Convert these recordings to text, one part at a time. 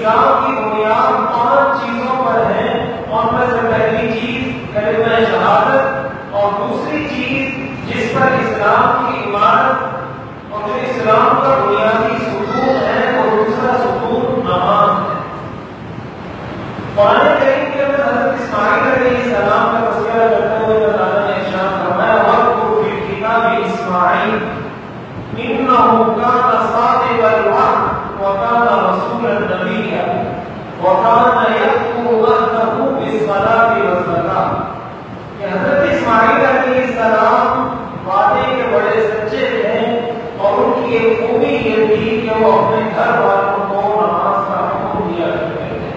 اسلام کی بنیاد 5 چیزوں پر ہے اسماعیل علیہ السلام کا تذکرہ کرتے ہوئے اللہ تعالیٰ نے ارشاد فرمایا وَاذْكُرْ فِي الْكِتَابِ إِسْمَاعِيلَ إِنَّهُ كَانَ صَادِقَ الْوَعْدِ وَكَانَ رَسُولًا نَبِيًّا وَكَانَ يَأْمُرُ أَهْلَهُ بِالصَّلَاةِ وَالزَّكَاةِ کہ حضرت اسماعیل علیہ السلام وعدے کے بڑے سچے تھے اور ان کی ایک خوبی یہ تھی کہ وہ اپنے گھر والوں کو نماز کا حکم دیا کرتے تھے۔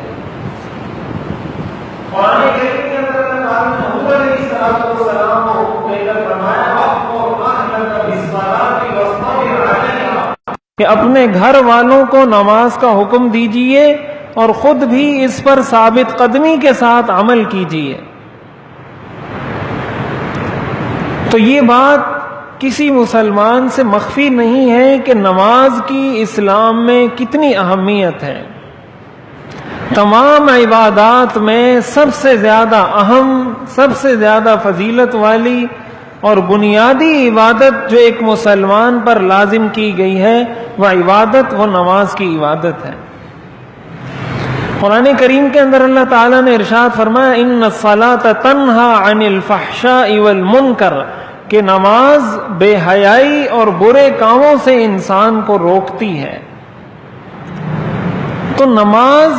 قرآن کریم کے اندر اللہ تعالیٰ نے حضور علیہ السلام کو حکم دے کر فرمایا وَأْمُرْ أَهْلَكَ بِالصَّلَاةِ وَاصْطَبِرْ عَلَيْهَا کہ اپنے گھر والوں کو نماز کا حکم دیجئے اور خود بھی اس پر ثابت قدمی کے ساتھ عمل کیجئے۔ تو یہ بات کسی مسلمان سے مخفی نہیں ہے کہ نماز کی اسلام میں کتنی اہمیت ہے۔ تمام عبادات میں سب سے زیادہ اہم، سب سے زیادہ فضیلت والی اور بنیادی عبادت جو ایک مسلمان پر لازم کی گئی ہے وہ عبادت، وہ نماز کی عبادت ہے۔ قرآن کریم کے اندر اللہ تعالیٰ نے ارشاد فرمایا ان الصلاۃ تنہی عن الفحشاء والمنکر کہ نماز بے حیائی اور برے کاموں سے انسان کو روکتی ہے۔ تو نماز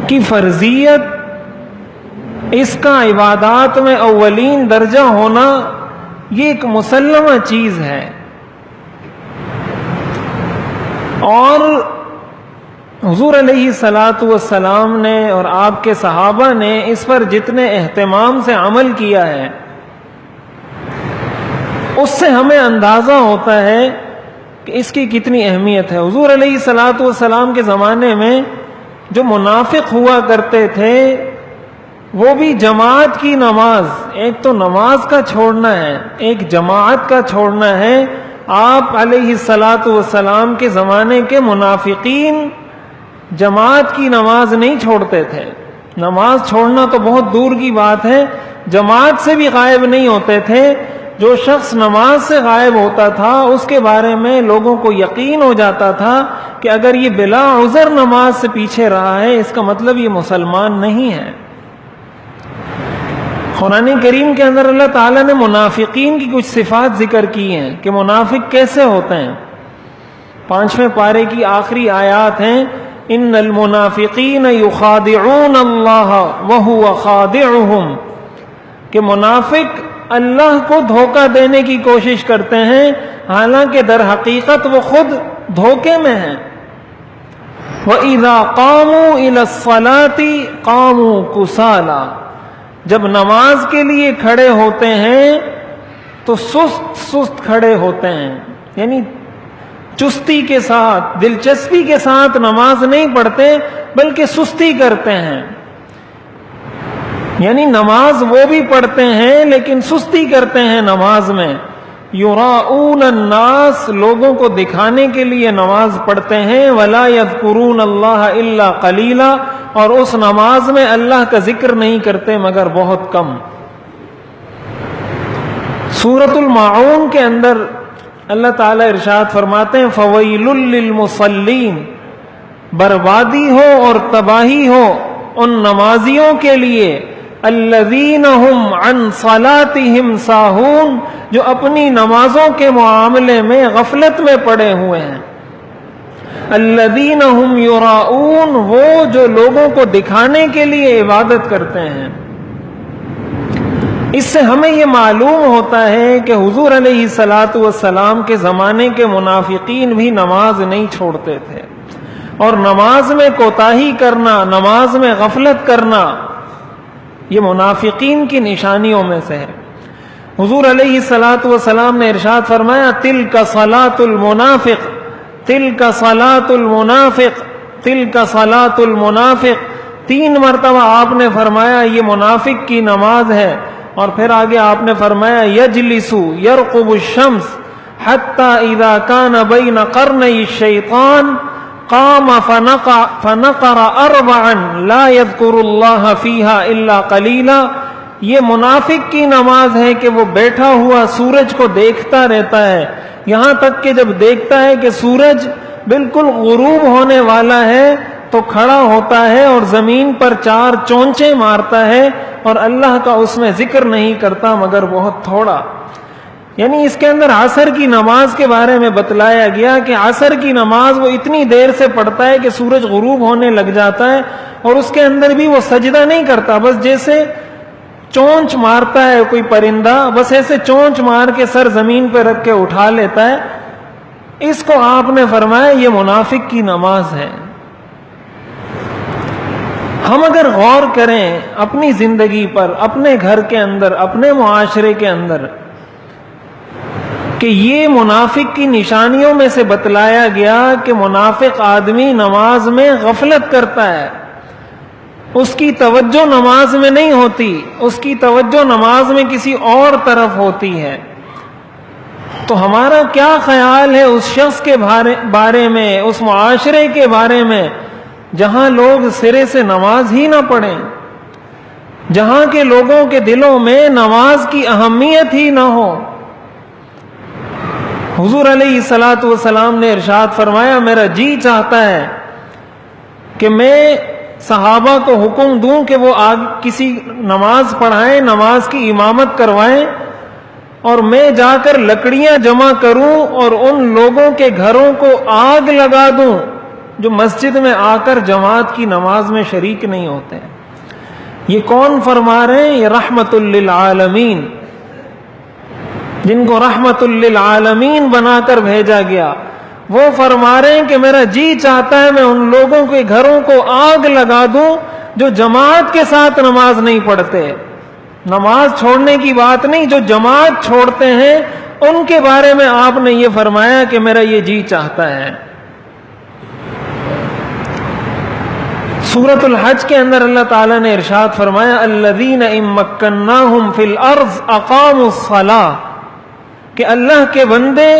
کی فرضیت، اس کا عبادات میں اولین درجہ ہونا یہ ایک مسلمہ چیز ہے، اور حضور علیہ السلام نے اور آپ کے صحابہ نے اس پر جتنے اہتمام سے عمل کیا ہے اس سے ہمیں اندازہ ہوتا ہے کہ اس کی کتنی اہمیت ہے۔ حضور علیہ السلام کے زمانے میں جو منافق ہوا کرتے تھے وہ بھی جماعت کی نماز، ایک تو نماز کا چھوڑنا ہے، ایک جماعت کا چھوڑنا ہے۔ آپ علیہ السلام کے زمانے کے منافقین جماعت کی نماز نہیں چھوڑتے تھے۔ نماز چھوڑنا تو بہت دور کی بات ہے، جماعت سے بھی غائب نہیں ہوتے تھے۔ جو شخص نماز سے غائب ہوتا تھا اس کے بارے میں لوگوں کو یقین ہو جاتا تھا کہ اگر یہ بلا عذر نماز سے پیچھے رہا ہے اس کا مطلب یہ مسلمان نہیں ہے۔ قرآن کریم کے اندر اللہ تعالیٰ نے منافقین کی کچھ صفات ذکر کی ہیں کہ منافق کیسے ہوتے ہیں۔ 5ویں پارے کی آخری آیات ہیں ان المنافقین یخادعون اللہ وہو خادعہم کہ منافق اللہ کو دھوکہ دینے کی کوشش کرتے ہیں حالانکہ در حقیقت وہ خود دھوکے میں ہیں۔ وَإِذَا قَامُوا إِلَى الصَّلَاةِ قَامُوا كُسَالَى جب نماز کے لیے کھڑے ہوتے ہیں تو سست کھڑے ہوتے ہیں، یعنی چستی کے ساتھ، دلچسپی کے ساتھ نماز نہیں پڑھتے بلکہ سستی کرتے ہیں، یعنی نماز وہ بھی پڑھتے ہیں لیکن سستی کرتے ہیں نماز میں۔ یراؤون الناس لوگوں کو دکھانے کے لیے نماز پڑھتے ہیں، ولا یذکرون اللہ الا قلیلا اور اس نماز میں اللہ کا ذکر نہیں کرتے مگر بہت کم۔ سورۃ الماعون کے اندر اللہ تعالیٰ ارشاد فرماتے ہیں فویل للمصلین بربادی ہو اور تباہی ہو ان نمازیوں کے لیے الذین هم عن صلاتهم ساہون جو اپنی نمازوں کے معاملے میں غفلت میں پڑے ہوئے ہیں۔ الذین هم یراؤون وہ جو لوگوں کو دکھانے کے لیے عبادت کرتے ہیں۔ اس سے ہمیں یہ معلوم ہوتا ہے کہ حضور علیہ السلام کے زمانے کے منافقین بھی نماز نہیں چھوڑتے تھے، اور نماز میں کوتاہی کرنا، نماز میں غفلت کرنا یہ منافقین کی نشانیوں میں سے ہے۔ حضور علیہ السلام نے ارشاد فرمایا تلک صلاۃ المنافق، تلک صلاۃ المنافق، تلک صلاۃ المنافق 3 مرتبہ آپ نے فرمایا یہ منافق کی نماز ہے، اور پھر آگے آپ نے فرمایا یجلس یرقب الشمس حتی اذا کان بین قرنی الشیطان قام فنقر 4 لا يذكر اللہ فیہا الا قلیلا یہ منافق کی نماز ہے کہ وہ بیٹھا ہوا سورج کو دیکھتا رہتا ہے، یہاں تک کہ جب دیکھتا ہے کہ سورج بالکل غروب ہونے والا ہے تو کھڑا ہوتا ہے اور زمین پر 4 چونچے مارتا ہے اور اللہ کا اس میں ذکر نہیں کرتا مگر بہت تھوڑا. یعنی اس کے اندر عصر کی نماز کے بارے میں بتلایا گیا کہ عصر کی نماز وہ اتنی دیر سے پڑھتا ہے کہ سورج غروب ہونے لگ جاتا ہے اور اس کے اندر بھی وہ سجدہ نہیں کرتا, بس جیسے چونچ مارتا ہے کوئی پرندہ, بس ایسے چونچ مار کے سر زمین پہ رکھ کے اٹھا لیتا ہے. اس کو آپ نے فرمایا یہ منافق کی نماز ہے. ہم اگر غور کریں اپنی زندگی پر, اپنے گھر کے اندر, اپنے معاشرے کے اندر, کہ یہ منافق کی نشانیوں میں سے بتلایا گیا کہ منافق آدمی نماز میں غفلت کرتا ہے, اس کی توجہ نماز میں نہیں ہوتی, اس کی توجہ نماز میں کسی اور طرف ہوتی ہے. تو ہمارا کیا خیال ہے اس شخص کے بارے میں, اس معاشرے کے بارے میں جہاں لوگ سرے سے نماز ہی نہ پڑھیں, جہاں کے لوگوں کے دلوں میں نماز کی اہمیت ہی نہ ہو. حضور علیہ الصلوۃ والسلام نے ارشاد فرمایا میرا جی چاہتا ہے کہ میں صحابہ کو حکم دوں کہ وہ کسی نماز پڑھائیں, نماز کی امامت کروائیں, اور میں جا کر لکڑیاں جمع کروں اور ان لوگوں کے گھروں کو آگ لگا دوں جو مسجد میں آ کر جماعت کی نماز میں شریک نہیں ہوتے. یہ کون فرما رہے ہیں؟ یہ رحمت للعالمین, جن کو رحمت للعالمین بنا کر بھیجا گیا, وہ فرما رہے ہیں کہ میرا جی چاہتا ہے میں ان لوگوں کے گھروں کو آگ لگا دوں جو جماعت کے ساتھ نماز نہیں پڑھتے. نماز چھوڑنے کی بات نہیں, جو جماعت چھوڑتے ہیں ان کے بارے میں آپ نے یہ فرمایا کہ میرا یہ جی چاہتا ہے. سورۃ الحج کے اندر اللہ تعالیٰ نے ارشاد فرمایا الذین ان مکناہم فی الارض اقاموا الصلاۃ, کہ اللہ کے بندے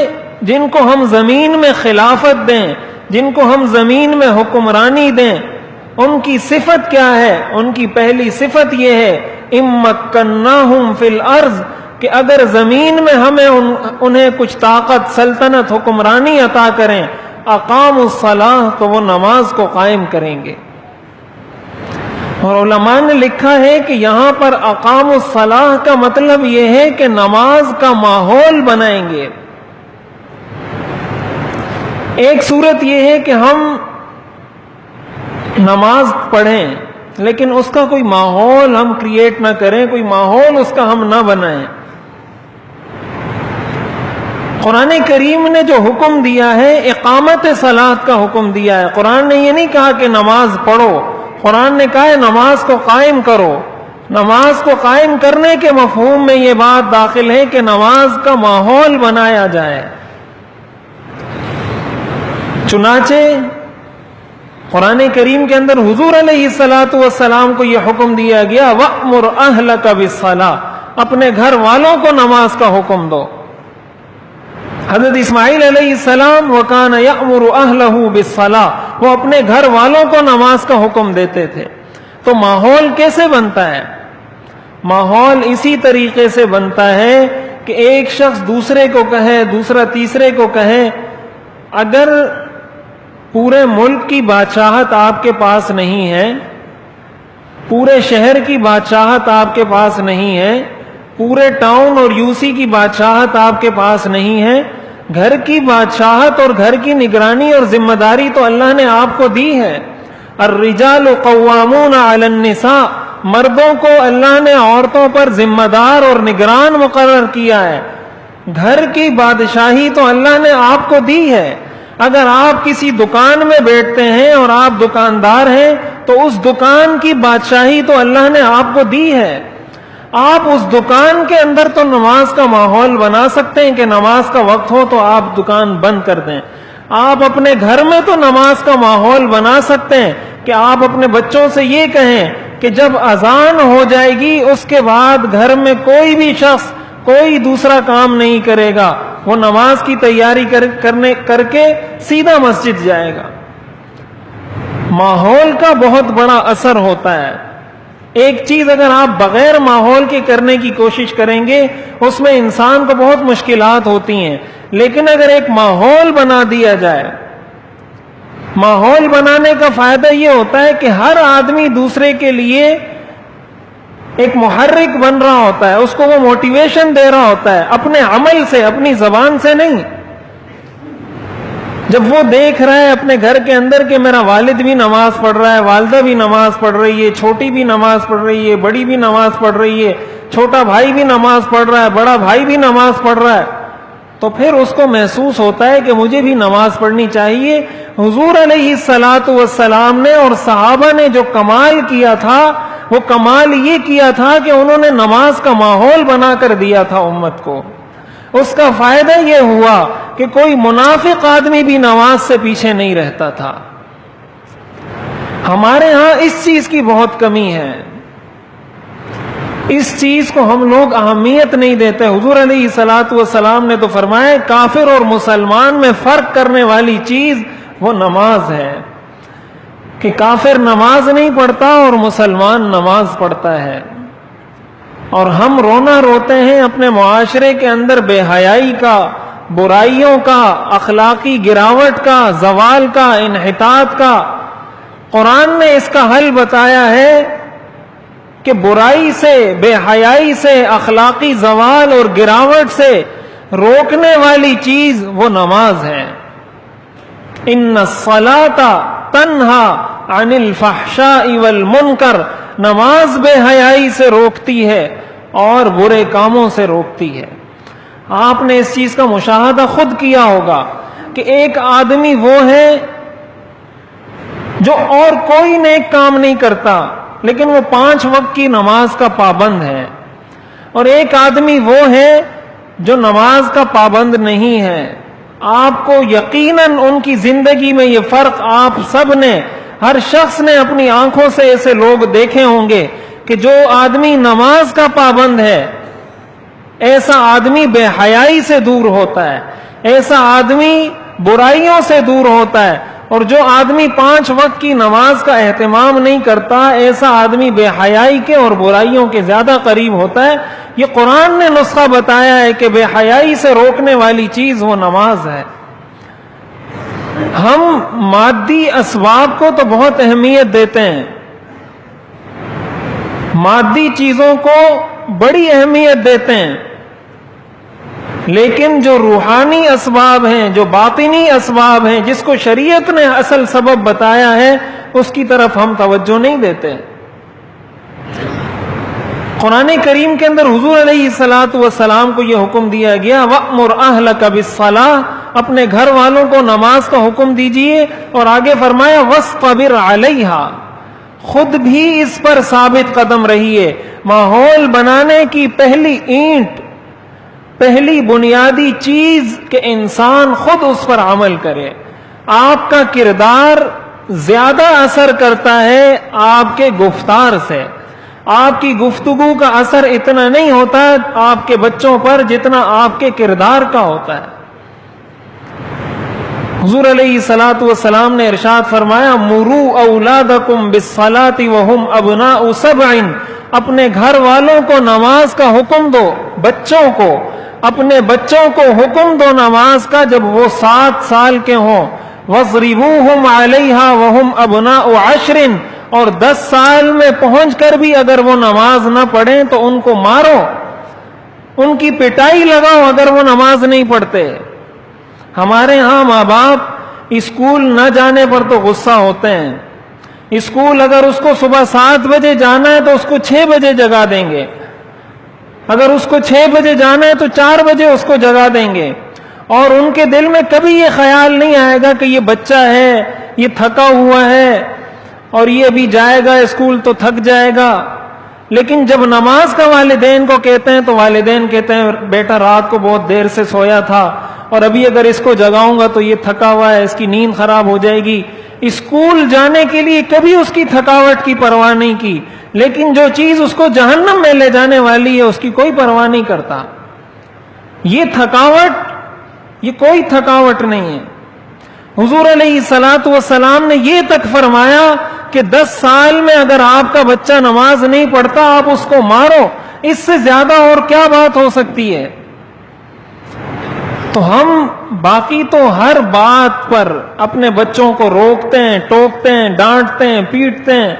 جن کو ہم زمین میں خلافت دیں, جن کو ہم زمین میں حکمرانی دیں, ان کی صفت کیا ہے؟ ان کی پہلی صفت یہ ہے ان مکناہم فی الارض, کہ اگر زمین میں ہمیں انہیں کچھ طاقت, سلطنت, حکمرانی عطا کریں, اقاموا الصلاۃ, تو وہ نماز کو قائم کریں گے. اور علماء نے لکھا ہے کہ یہاں پر اقاموا الصلاۃ کا مطلب یہ ہے کہ نماز کا ماحول بنائیں گے. ایک صورت یہ ہے کہ ہم نماز پڑھیں لیکن اس کا کوئی ماحول ہم کریٹ نہ کریں, کوئی ماحول اس کا ہم نہ بنائیں. قرآن کریم نے جو حکم دیا ہے اقامت صلاۃ کا حکم دیا ہے. قرآن نے یہ نہیں کہا کہ نماز پڑھو, قرآن نے کہا ہے نماز کو قائم کرو. نماز کو قائم کرنے کے مفہوم میں یہ بات داخل ہے کہ نماز کا ماحول بنایا جائے. چنانچہ قرآن کریم کے اندر حضور علیہ الصلوۃ والسلام کو یہ حکم دیا گیا وَأْمُرْ أَهْلَكَ بِالصَّلَاةِ, اپنے گھر والوں کو نماز کا حکم دو. حضرت اسماعیل علیہ السلام وَكَانَ يَأْمُرُ أَهْلَهُ بِالصَّلَاةِ, وہ اپنے گھر والوں کو نماز کا حکم دیتے تھے. تو ماحول کیسے بنتا ہے؟ ماحول اسی طریقے سے بنتا ہے کہ ایک شخص دوسرے کو کہے, دوسرا تیسرے کو کہے اگر پورے ملک کی بادشاہت آپ کے پاس نہیں ہے, پورے شہر کی بادشاہت آپ کے پاس نہیں ہے, پورے ٹاؤن اور یوسی کی بادشاہت آپ کے پاس نہیں ہے, گھر کی بادشاہت اور گھر کی نگرانی اور ذمہ داری تو اللہ نے آپ کو دی ہے. الرجال قوامون علی النساء, مردوں کو اللہ نے عورتوں پر ذمہ دار اور نگران مقرر کیا ہے. گھر کی بادشاہی تو اللہ نے آپ کو دی ہے. اگر آپ کسی دکان میں بیٹھتے ہیں اور آپ دکاندار ہیں تو اس دکان کی بادشاہی تو اللہ نے آپ کو دی ہے. آپ اس دکان کے اندر تو نماز کا ماحول بنا سکتے ہیں کہ نماز کا وقت ہو تو آپ دکان بند کر دیں. آپ اپنے گھر میں تو نماز کا ماحول بنا سکتے ہیں کہ آپ اپنے بچوں سے یہ کہیں کہ جب اذان ہو جائے گی اس کے بعد گھر میں کوئی بھی شخص کوئی دوسرا کام نہیں کرے گا, وہ نماز کی تیاری کر کے سیدھا مسجد جائے گا. ماحول کا بہت بڑا اثر ہوتا ہے. ایک چیز اگر آپ بغیر ماحول کے کرنے کی کوشش کریں گے اس میں انسان کو بہت مشکلات ہوتی ہیں, لیکن اگر ایک ماحول بنا دیا جائے ماحول بنانے کا فائدہ یہ ہوتا ہے کہ ہر آدمی دوسرے کے لیے ایک محرک بن رہا ہوتا ہے، اس کو وہ موٹیویشن دے رہا ہوتا ہے، اپنے عمل سے، اپنی زبان سے نہیں۔ جب وہ دیکھ رہا ہے اپنے گھر کے اندر کہ میرا والد بھی نماز پڑھ رہا ہے، والدہ بھی نماز پڑھ رہی ہے، چھوٹی بھی نماز پڑھ رہی ہے، بڑی بھی نماز پڑھ رہی ہے، چھوٹا بھائی بھی نماز پڑھ رہا ہے، بڑا بھائی بھی نماز پڑھ رہا ہے، تو پھر اس کو محسوس ہوتا ہے کہ مجھے بھی نماز پڑھنی چاہیے۔ حضور علیہ الصلاۃ والسلام نے اور صحابہ نے جو کمال کیا تھا، وہ کمال یہ کیا تھا کہ انہوں نے نماز کا ماحول بنا کر دیا تھا امت کو۔ اس کا فائدہ یہ ہوا کہ کوئی منافق آدمی بھی نماز سے پیچھے نہیں رہتا تھا۔ ہمارے ہاں اس چیز کی بہت کمی ہے، اس چیز کو ہم لوگ اہمیت نہیں دیتے۔ حضور علیہ الصلاۃ والسلام نے تو فرمایا کافر اور مسلمان میں فرق کرنے والی چیز وہ نماز ہے، کہ کافر نماز نہیں پڑھتا اور مسلمان نماز پڑھتا ہے۔ اور ہم رونا روتے ہیں اپنے معاشرے کے اندر بے حیائی کا، برائیوں کا، اخلاقی گراوٹ کا، زوال کا، انحطاط کا۔ قرآن نے اس کا حل بتایا ہے کہ برائی سے، بے حیائی سے، اخلاقی زوال اور گراوٹ سے روکنے والی چیز وہ نماز ہے۔ ان الصلاۃ تنہا عن الفحشاء والمنکر، نماز بے حیائی سے روکتی ہے اور برے کاموں سے روکتی ہے۔ آپ نے اس چیز کا مشاہدہ خود کیا ہوگا کہ ایک آدمی وہ ہے جو اور کوئی نیک کام نہیں کرتا لیکن وہ 5 وقت کی نماز کا پابند ہے، اور ایک آدمی وہ ہے جو نماز کا پابند نہیں ہے۔ آپ کو یقیناً ان کی زندگی میں یہ فرق آپ سب نے، ہر شخص نے اپنی آنکھوں سے ایسے لوگ دیکھے ہوں گے کہ جو آدمی نماز کا پابند ہے، ایسا آدمی بے حیائی سے دور ہوتا ہے، ایسا آدمی برائیوں سے دور ہوتا ہے، اور جو آدمی 5 وقت کی نماز کا اہتمام نہیں کرتا، ایسا آدمی بے حیائی کے اور برائیوں کے زیادہ قریب ہوتا ہے۔ یہ قرآن نے نسخہ بتایا ہے کہ بے حیائی سے روکنے والی چیز وہ نماز ہے۔ ہم مادی اسباب کو تو بہت اہمیت دیتے ہیں، مادی چیزوں کو بڑی اہمیت دیتے ہیں، لیکن جو روحانی اسباب ہیں، جو باطنی اسباب ہیں، جس کو شریعت نے اصل سبب بتایا ہے، اس کی طرف ہم توجہ نہیں دیتے۔ قرآن کریم کے اندر حضور علیہ الصلاۃ والسلام کو یہ حکم دیا گیا وَأْمُرْ أَهْلَكَ بِالصَّلَاةِ، اپنے گھر والوں کو نماز کا حکم دیجئے، اور آگے فرمایا وَاسْطَبِرْ عَلَيْهَا، خود بھی اس پر ثابت قدم رہیے۔ ماحول بنانے کی پہلی اینٹ، پہلی بنیادی چیز کہ انسان خود اس پر عمل کرے۔ آپ کا کردار زیادہ اثر کرتا ہے آپ کے گفتار سے، آپ کی گفتگو کا اثر اتنا نہیں ہوتا آپ کے بچوں پر جتنا آپ کے کردار کا ہوتا ہے۔ حضور علیہ الصلاۃ والسلام نے ارشاد فرمایا مروا اولادکم بالصلاۃ وهم ابناء 7، اپنے گھر والوں کو نماز کا حکم دو، بچوں کو، اپنے بچوں کو حکم دو نماز کا جب وہ 7 سال کے ہوں۔ وَاضْرِبُوهُمْ عَلَيْهَا وَهُمْ أَبْنَاءُ 10، اور 10 سال میں پہنچ کر بھی اگر وہ نماز نہ پڑھیں تو ان کو مارو، ان کی پٹائی لگاؤ اگر وہ نماز نہیں پڑھتے۔ ہمارے ہاں ماں باپ اسکول نہ جانے پر تو غصہ ہوتے ہیں، اسکول اگر اس کو صبح 7 بجے جانا ہے تو اس کو 6 بجے جگا دیں گے، اگر اس کو 6 بجے جانا ہے تو 4 بجے اس کو جگا دیں گے، اور ان کے دل میں کبھی یہ خیال نہیں آئے گا کہ یہ بچہ ہے، یہ تھکا ہوا ہے اور یہ ابھی جائے گا اسکول تو تھک جائے گا۔ لیکن جب نماز کا والدین کو کہتے ہیں تو والدین کہتے ہیں بیٹا رات کو بہت دیر سے سویا تھا اور ابھی اگر اس کو جگاؤں گا تو یہ تھکا ہوا ہے، اس کی نیند خراب ہو جائے گی۔ اسکول جانے کے لیے کبھی اس کی تھکاوٹ کی پرواہ نہیں کی، لیکن جو چیز اس کو جہنم میں لے جانے والی ہے اس کی کوئی پرواہ نہیں کرتا۔ یہ تھکاوٹ، یہ کوئی تھکاوٹ نہیں ہے۔ حضور علیہ الصلاۃ والسلام نے یہ تک فرمایا کہ 10 سال میں اگر آپ کا بچہ نماز نہیں پڑھتا آپ اس کو مارو، اس سے زیادہ اور کیا بات ہو سکتی ہے؟ تو ہم باقی تو ہر بات پر اپنے بچوں کو روکتے ہیں، ٹوکتے ہیں، ڈانٹتے ہیں، پیٹتے ہیں،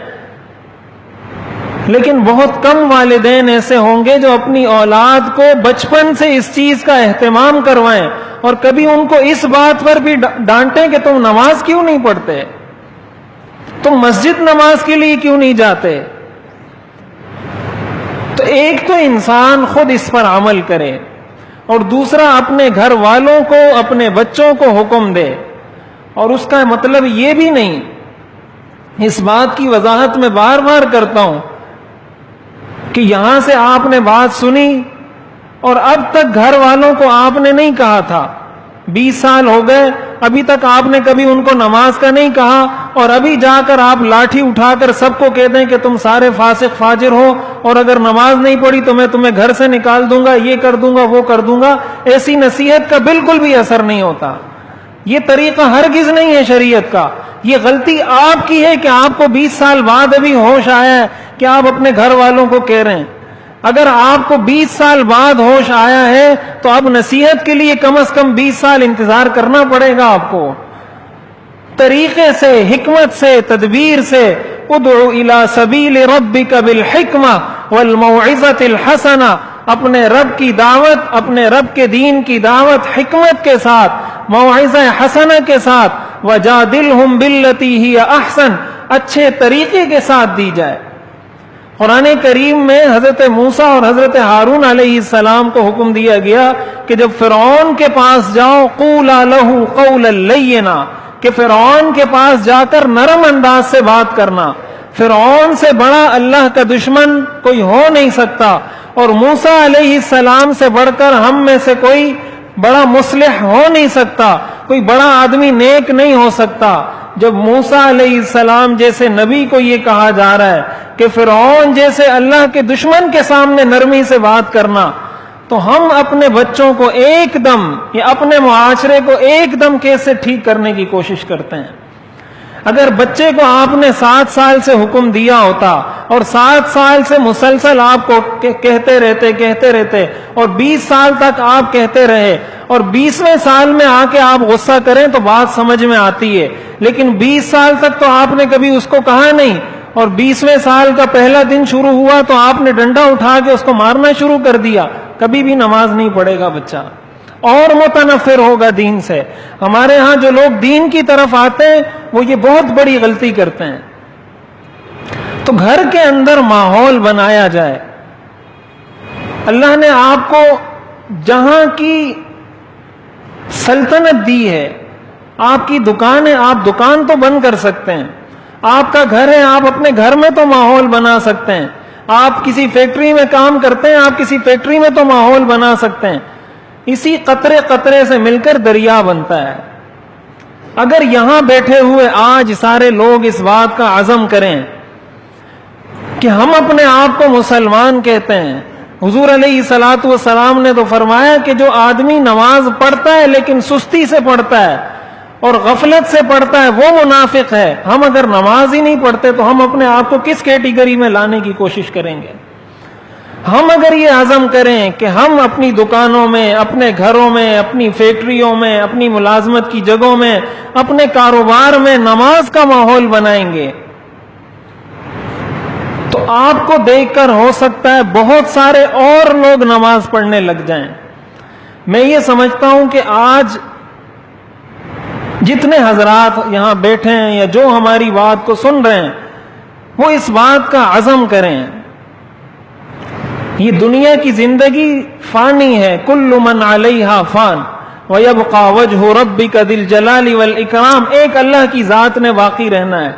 لیکن بہت کم والدین ایسے ہوں گے جو اپنی اولاد کو بچپن سے اس چیز کا اہتمام کروائیں اور کبھی ان کو اس بات پر بھی ڈانٹیں کہ تم نماز کیوں نہیں پڑھتے، تم مسجد نماز کے لیے کیوں نہیں جاتے۔ تو ایک تو انسان خود اس پر عمل کرے، اور دوسرا اپنے گھر والوں کو، اپنے بچوں کو حکم دے۔ اور اس کا مطلب یہ بھی نہیں، اس بات کی وضاحت میں بار بار کرتا ہوں کہ یہاں سے آپ نے بات سنی اور اب تک گھر والوں کو آپ نے نہیں کہا تھا، 20 سال ہو گئے، ابھی تک آپ نے کبھی ان کو نماز کا نہیں کہا، اور ابھی جا کر آپ لاٹھی اٹھا کر سب کو کہتے ہیں کہ تم سارے فاسق فاجر ہو، اور اگر نماز نہیں پڑھی تو میں تمہیں گھر سے نکال دوں گا، یہ کر دوں گا، وہ کر دوں گا۔ ایسی نصیحت کا بالکل بھی اثر نہیں ہوتا۔ یہ طریقہ ہرگز نہیں ہے شریعت کا۔ یہ غلطی آپ کی ہے کہ آپ کو 20 سال بعد ابھی ہوش آیا ہے کہ آپ اپنے گھر والوں کو کہہ رہے ہیں۔ اگر آپ کو 20 سال بعد ہوش آیا ہے تو اب نصیحت کے لیے کم از کم 20 سال انتظار کرنا پڑے گا آپ کو۔ طریقے سے، حکمت سے، تدبیر سے، ادعو الی سبیل ربک بالحکمہ والموعظۃ الحسنہ، اپنے رب کی دعوت، اپنے رب کے دین کی دعوت حکمت کے ساتھ، موعظہ حسنہ کے ساتھ، وجادلہم باللتی ہی احسن، اچھے طریقے کے ساتھ دی جائے۔ قرآن کریم میں حضرت موسیٰ اور حضرت ہارون علیہ السلام کو حکم دیا گیا کہ جب فرعون کے پاس جاؤ قولا لہ قولا لینا، کہ فرعون کے پاس جا کر نرم انداز سے بات کرنا۔ فرعون سے بڑا اللہ کا دشمن کوئی ہو نہیں سکتا، اور موسیٰ علیہ السلام سے بڑھ کر ہم میں سے کوئی بڑا مصلح ہو نہیں سکتا، کوئی بڑا آدمی نیک نہیں ہو سکتا۔ جب موسیٰ علیہ السلام جیسے نبی کو یہ کہا جا رہا ہے کہ فرعون جیسے اللہ کے دشمن کے سامنے نرمی سے بات کرنا، تو ہم اپنے بچوں کو ایک دم یا اپنے معاشرے کو ایک دم کیسے ٹھیک کرنے کی کوشش کرتے ہیں۔ اگر بچے کو آپ نے 7 سال سے حکم دیا ہوتا اور 7 سال سے مسلسل آپ کو کہتے رہتے اور 20 سال تک آپ کہتے رہے، اور 20ویں سال میں آ کے آپ غصہ کریں تو بات سمجھ میں آتی ہے، لیکن 20 سال تک تو آپ نے کبھی اس کو کہا نہیں، اور 20ویں سال کا پہلا دن شروع ہوا تو آپ نے ڈنڈا اٹھا کے اس کو مارنا شروع کر دیا، کبھی بھی نماز نہیں پڑھے گا بچہ، اور متنفر ہوگا دین سے۔ ہمارے ہاں جو لوگ دین کی طرف آتے ہیں وہ یہ بہت بڑی غلطی کرتے ہیں۔ تو گھر کے اندر ماحول بنایا جائے۔ اللہ نے آپ کو جہاں کی سلطنت دی ہے، آپ کی دکان ہے، آپ دکان تو بند کر سکتے ہیں، آپ کا گھر ہے، آپ اپنے گھر میں تو ماحول بنا سکتے ہیں، آپ کسی فیکٹری میں کام کرتے ہیں، آپ کسی فیکٹری میں تو ماحول بنا سکتے ہیں۔ اسی قطرے قطرے سے مل کر دریا بنتا ہے۔ اگر یہاں بیٹھے ہوئے آج سارے لوگ اس بات کا عزم کریں کہ ہم اپنے آپ کو مسلمان کہتے ہیں، حضور علیہ الصلوۃ والسلام نے تو فرمایا کہ جو آدمی نماز پڑھتا ہے لیکن سستی سے پڑھتا ہے اور غفلت سے پڑھتا ہے وہ منافق ہے۔ ہم اگر نماز ہی نہیں پڑھتے تو ہم اپنے آپ کو کس کیٹیگری میں لانے کی کوشش کریں گے؟ ہم اگر یہ عزم کریں کہ ہم اپنی دکانوں میں، اپنے گھروں میں، اپنی فیکٹریوں میں، اپنی ملازمت کی جگہوں میں، اپنے کاروبار میں نماز کا ماحول بنائیں گے تو آپ کو دیکھ کر ہو سکتا ہے بہت سارے اور لوگ نماز پڑھنے لگ جائیں۔ میں یہ سمجھتا ہوں کہ آج جتنے حضرات یہاں بیٹھے ہیں یا جو ہماری بات کو سن رہے ہیں وہ اس بات کا عزم کریں۔ یہ دنیا کی زندگی فانی ہے، کل من علیہا فان ویبقى وجہ ربک ذی الجلال والاکرام، ایک اللہ کی ذات نے باقی رہنا ہے۔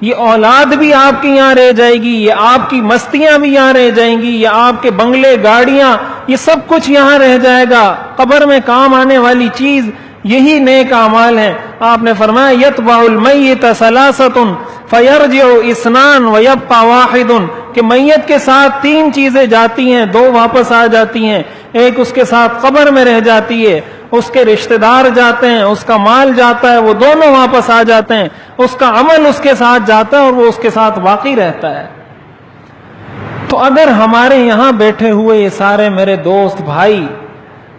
یہ اولاد بھی آپ کی یہاں رہ جائے گی، یہ آپ کی مستیاں بھی یہاں رہ جائیں گی، یہ آپ کے بنگلے، گاڑیاں، یہ سب کچھ یہاں رہ جائے گا۔ قبر میں کام آنے والی چیز یہی نیک اعمال ہیں۔ آپ نے فرمایا یتبع المیت ثلاثۃ فیرجع اثنان ویبقى واحد، کہ میت کے ساتھ 3 چیزیں جاتی ہیں، 2 واپس آ جاتی ہیں، ایک اس کے ساتھ قبر میں رہ جاتی ہے، اس کے رشتہ دار جاتے ہیں، اس کا مال جاتا ہے، وہ دونوں واپس آ جاتے ہیں، اس کا عمل اس کے ساتھ جاتا ہے اور وہ اس کے ساتھ باقی رہتا ہے۔ تو اگر ہمارے یہاں بیٹھے ہوئے یہ سارے میرے دوست بھائی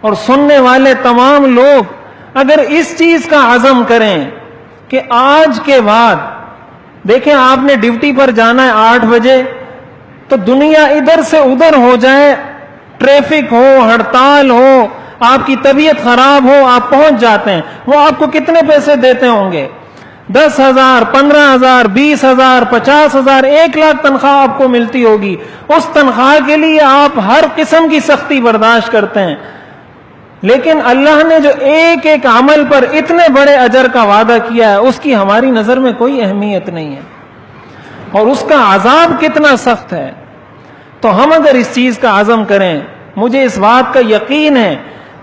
اور سننے والے تمام لوگ اگر اس چیز کا عزم کریں کہ آج کے بعد، دیکھیں آپ نے ڈیوٹی پر جانا ہے 8 بجے، تو دنیا ادھر سے ادھر ہو جائے، ٹریفک ہو، ہڑتال ہو، آپ کی طبیعت خراب ہو، آپ پہنچ جاتے ہیں، وہ آپ کو کتنے پیسے دیتے ہوں گے؟ 10,000، 15,000، 20,000، 50,000، 1,00,000 تنخواہ آپ کو ملتی ہوگی. اس تنخواہ کے لیے آپ ہر قسم کی سختی برداشت کرتے ہیں. لیکن اللہ نے جو ایک ایک عمل پر اتنے بڑے اجر کا وعدہ کیا ہے، اس کی ہماری نظر میں کوئی اہمیت نہیں ہے، اور اس کا عذاب کتنا سخت ہے. تو ہم اگر اس چیز کا عزم کریں، مجھے اس بات کا یقین ہے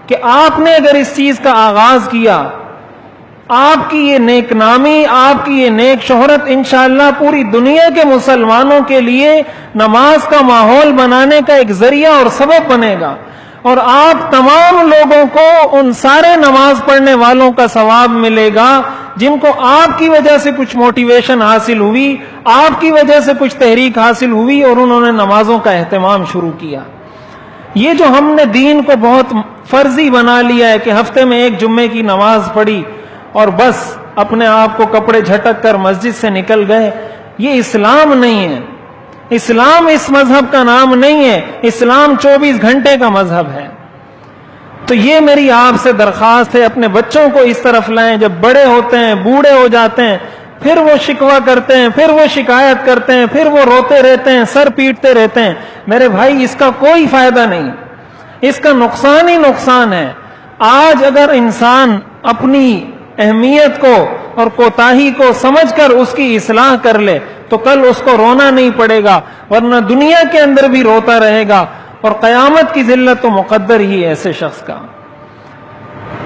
کہ آپ نے اگر اس چیز کا آغاز کیا، آپ کی یہ نیک نامی، آپ کی یہ نیک شہرت انشاءاللہ پوری دنیا کے مسلمانوں کے لیے نماز کا ماحول بنانے کا ایک ذریعہ اور سبب بنے گا، اور آپ تمام لوگوں کو ان سارے نماز پڑھنے والوں کا ثواب ملے گا جن کو آپ کی وجہ سے کچھ موٹیویشن حاصل ہوئی، آپ کی وجہ سے کچھ تحریک حاصل ہوئی، اور انہوں نے نمازوں کا اہتمام شروع کیا. یہ جو ہم نے دین کو بہت فرضی بنا لیا ہے کہ ہفتے میں ایک جمعے کی نماز پڑھی اور بس اپنے آپ کو کپڑے جھٹک کر مسجد سے نکل گئے، یہ اسلام نہیں ہے. اسلام اس مذہب کا نام نہیں ہے، اسلام 24 گھنٹے کا مذہب ہے. تو یہ میری آپ سے درخواست ہے، اپنے بچوں کو اس طرف لائیں. جب بڑے ہوتے ہیں، بوڑھے ہو جاتے ہیں، پھر وہ شکوہ کرتے ہیں، پھر وہ شکایت کرتے ہیں، پھر وہ روتے رہتے ہیں، سر پیٹتے رہتے ہیں. میرے بھائی اس کا کوئی فائدہ نہیں، اس کا نقصان ہی نقصان ہے. آج اگر انسان اپنی اہمیت کو اور کوتاہی کو سمجھ کر اس کی اصلاح کر لے تو کل اس کو رونا نہیں پڑے گا، ورنہ دنیا کے اندر بھی روتا رہے گا، اور قیامت کی ذلت تو مقدر ہی ایسے شخص کا.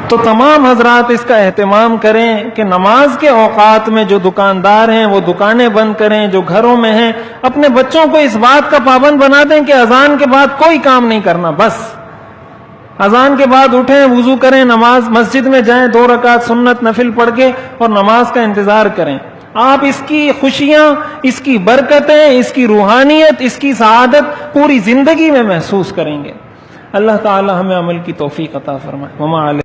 تو تمام حضرات اس کا اہتمام کریں کہ نماز کے اوقات میں جو دکاندار ہیں وہ دکانیں بند کریں، جو گھروں میں ہیں اپنے بچوں کو اس بات کا پابند بنا دیں کہ اذان کے بعد کوئی کام نہیں کرنا. بس اذان کے بعد اٹھیں، وضو کریں، نماز مسجد میں جائیں، 2 رکعت سنت نفل پڑھ کے اور نماز کا انتظار کریں. آپ اس کی خوشیاں، اس کی برکتیں، اس کی روحانیت، اس کی سعادت پوری زندگی میں محسوس کریں گے. اللہ تعالی ہمیں عمل کی توفیق عطا فرمائے. وما علیہ